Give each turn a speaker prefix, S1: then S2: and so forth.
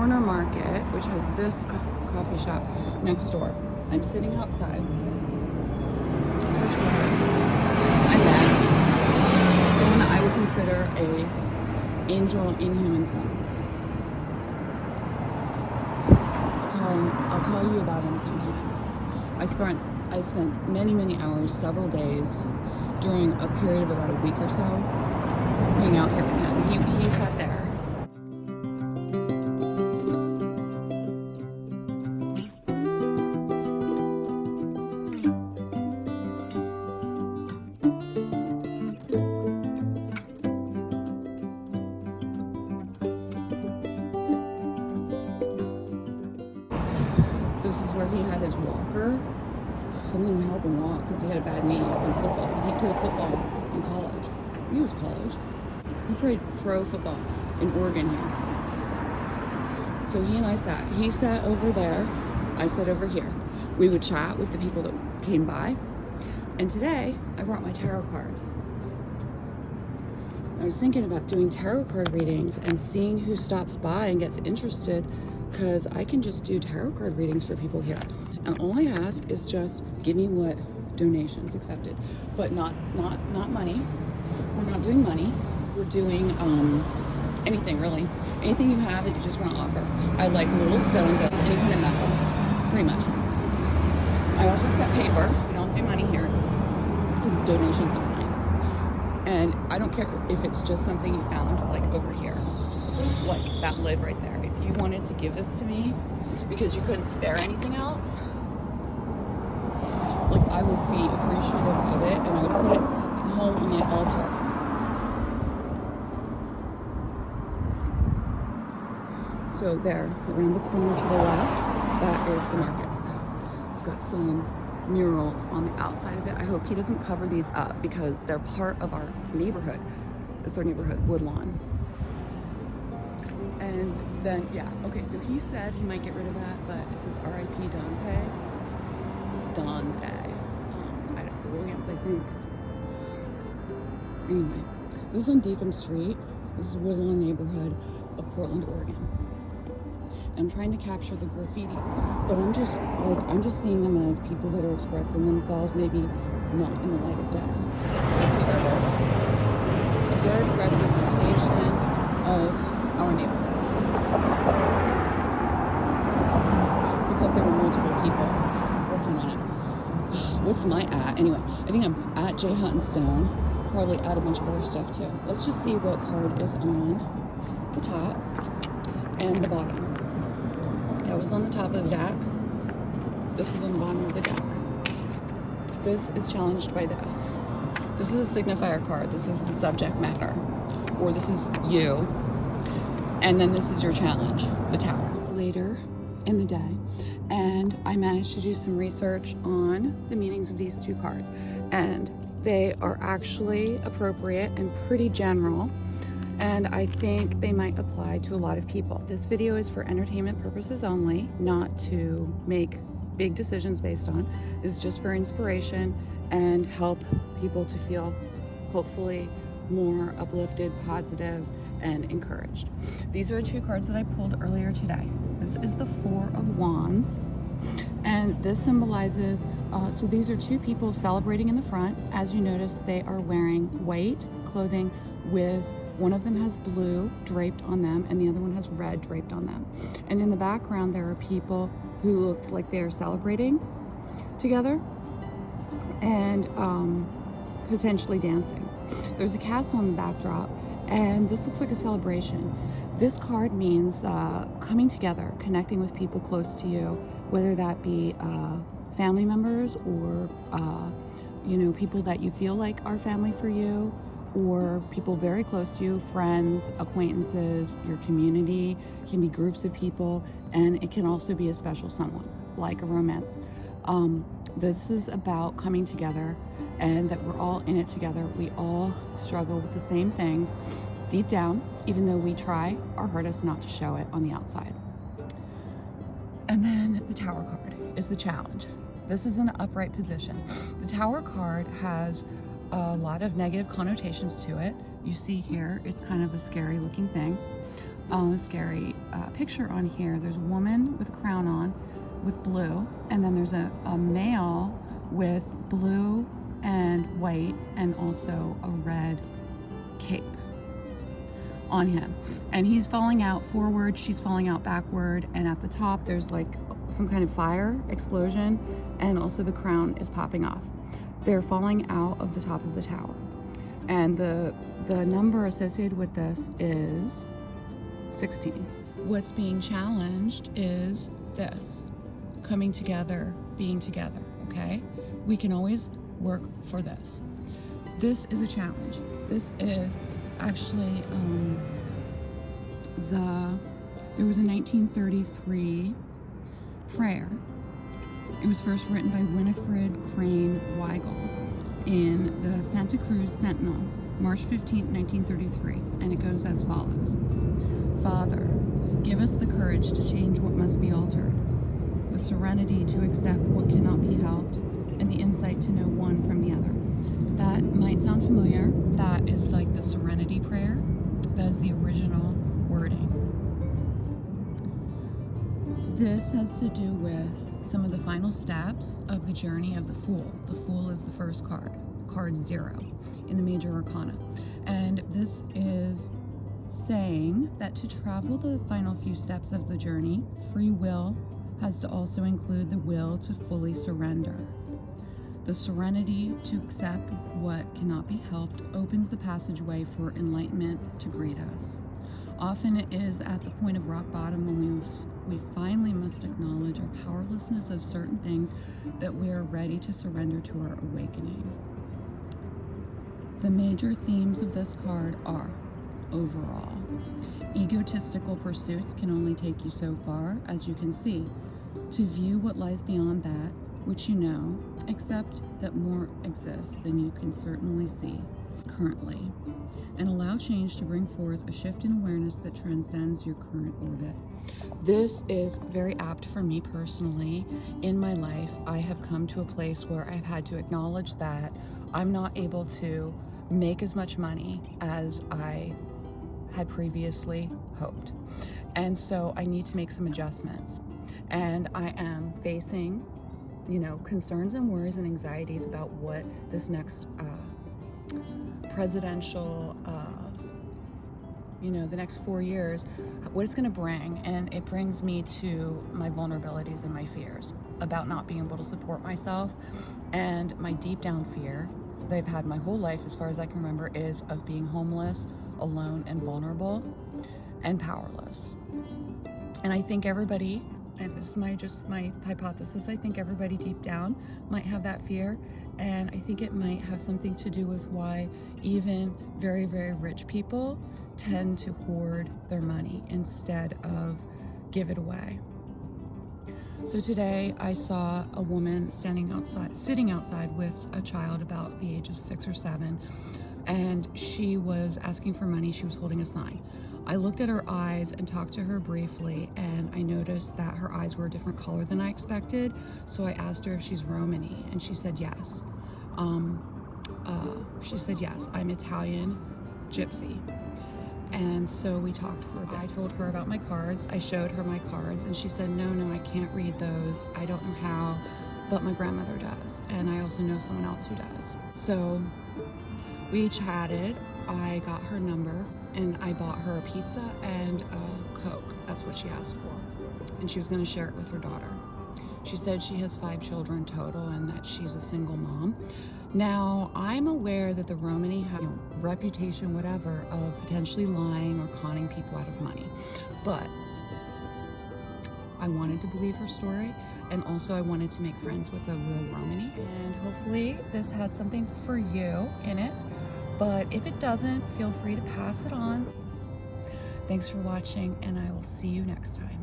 S1: corner market, which has this coffee shop next door. I'm sitting outside. This is where I met someone that I would consider a angel in human form. I'll tell you about him sometime. I spent many hours, several days, during a period of about a week or so, hanging out here with him. He sat there. This is where he had his walker. Something to help him walk because he had a bad knee from football. He played football in college. He was college. He played pro football in Oregon here. So he and I sat. He sat over there. I sat over here. We would chat with the people that came by. And today, I brought my tarot cards. I was thinking about doing tarot card readings and seeing who stops by and gets interested, because I can just do tarot card readings for people here. And all I ask is just give me what donations accepted, but not money. We're not doing money. We're doing anything really. Anything you have that you just want to offer. I like little stones, any kind of metal, pretty much. I also accept paper. We don't do money here. This is donations only. And I don't care if it's just something you found like over here, like that lid right there. If you wanted to give this to me because you couldn't spare anything else, like I would be appreciative of it, and I would put it at home on my altar. So there, around the corner to the left, that is the market. It's got some murals on the outside of it. I hope he doesn't cover these up because they're part of our neighborhood. It's our neighborhood woodlawn. And then, yeah, okay, so he said he might get rid of that, but it says R.I.P. Dante. I don't know, Williams, I think. Anyway, this is on Deacon Street. This is Woodlawn neighborhood of Portland, Oregon. I'm trying to capture the graffiti, but I'm just seeing them as people that are expressing themselves, maybe not in the light of day. That's the artist. A good representation of our neighborhood. Looks like there were multiple people working on it. What's my at? Anyway, I think I'm at J. Hutton Stone. Probably add a bunch of other stuff too. Let's just see what card is on the top and the bottom. That was on the top of the deck. This is on the bottom of the deck. This is challenged by this. This is a signifier card. This is the subject matter. Or this is you. And then this is your challenge, the tower. It's later in the day, and I managed to do some research on the meanings of these two cards. And they are actually appropriate and pretty general. And I think they might apply to a lot of people. This video is for entertainment purposes only, not to make big decisions based on. It's just for inspiration and help people to feel hopefully more uplifted, positive, and encouraged. These are two cards that I pulled earlier today. This is the Four of Wands, and this symbolizes, so these are two people celebrating in the front. As you notice, they are wearing white clothing with one of them has blue draped on them and the other one has red draped on them. And in the background, there are people who looked like they are celebrating together and potentially dancing. There's a castle in the backdrop, and this looks like a celebration. This card means coming together, connecting with people close to you, whether that be family members or people that you feel like are family for you, or people very close to you, friends, acquaintances, your community. It can be groups of people, and it can also be a special someone, like a romance. This is about coming together and that we're all in it together. We all struggle with the same things deep down, even though we try our hardest not to show it on the outside. And then the Tower card is the challenge. This is an upright position. The Tower card has a lot of negative connotations to it. You see here, it's kind of a scary looking thing. Scary picture on here, there's a woman with a crown on with blue, and then there's a male with blue and white and also a red cape on him, and he's falling out forward, she's falling out backward, and at the top there's like some kind of fire explosion, and also the crown is popping off. They're falling out of the top of the tower, and the number associated with this is 16. What's being challenged is this: coming together, being together. Okay, we can always work for this. This is a challenge. This is actually there was a 1933 prayer. It was first written by Winifred Crane Weigel in the Santa Cruz Sentinel, March 15, 1933, and it goes as follows. Father, give us the courage to change what must be altered, the serenity to accept what cannot be helped, and the insight to know one from the other. That might sound familiar. That is like the Serenity Prayer. That is the original wording. This has to do with some of the final steps of the journey of the Fool. The Fool is the first card, card 0 in the Major Arcana. And this is saying that to travel the final few steps of the journey, free will has to also include the will to fully surrender. The serenity to accept what cannot be helped opens the passageway for enlightenment to greet us. Often it is at the point of rock bottom when we finally must acknowledge our powerlessness of certain things that we are ready to surrender to our awakening. The major themes of this card are: overall, egotistical pursuits can only take you so far, as you can see. To view what lies beyond that, which you know, accept that more exists than you can certainly see currently, and allow change to bring forth a shift in awareness that transcends your current orbit. This is very apt for me personally. In my life, I have come to a place where I've had to acknowledge that I'm not able to make as much money as I had previously hoped. And so I need to make some adjustments. And I am facing, concerns and worries and anxieties about what this next presidential, the next 4 years, what it's going to bring. And it brings me to my vulnerabilities and my fears about not being able to support myself. And my deep down fear that I've had my whole life, as far as I can remember, is of being homeless, alone, and vulnerable, and powerless. And I think everybody, and this is just my hypothesis, I think everybody deep down might have that fear, and I think it might have something to do with why even very, very rich people tend to hoard their money instead of give it away. So today I saw a woman sitting outside with a child about the age of 6 or 7, and she was asking for money. She was holding a sign. I looked at her eyes and talked to her briefly, and I noticed that her eyes were a different color than I expected. So I asked her if she's Romani, and she said yes. I'm Italian gypsy. And so we talked for a bit. I told her about my cards. I showed her my cards, and she said, no, I can't read those. I don't know how, but my grandmother does. And I also know someone else who does. So we chatted. I got her number, and I bought her a pizza and a Coke. That's what she asked for. And she was going to share it with her daughter. She said she has 5 children total and that she's a single mom. Now, I'm aware that the Romani have a reputation, whatever, of potentially lying or conning people out of money. But I wanted to believe her story, and also I wanted to make friends with a real Romani. And hopefully this has something for you in it. But if it doesn't, feel free to pass it on. Thanks for watching, and I will see you next time.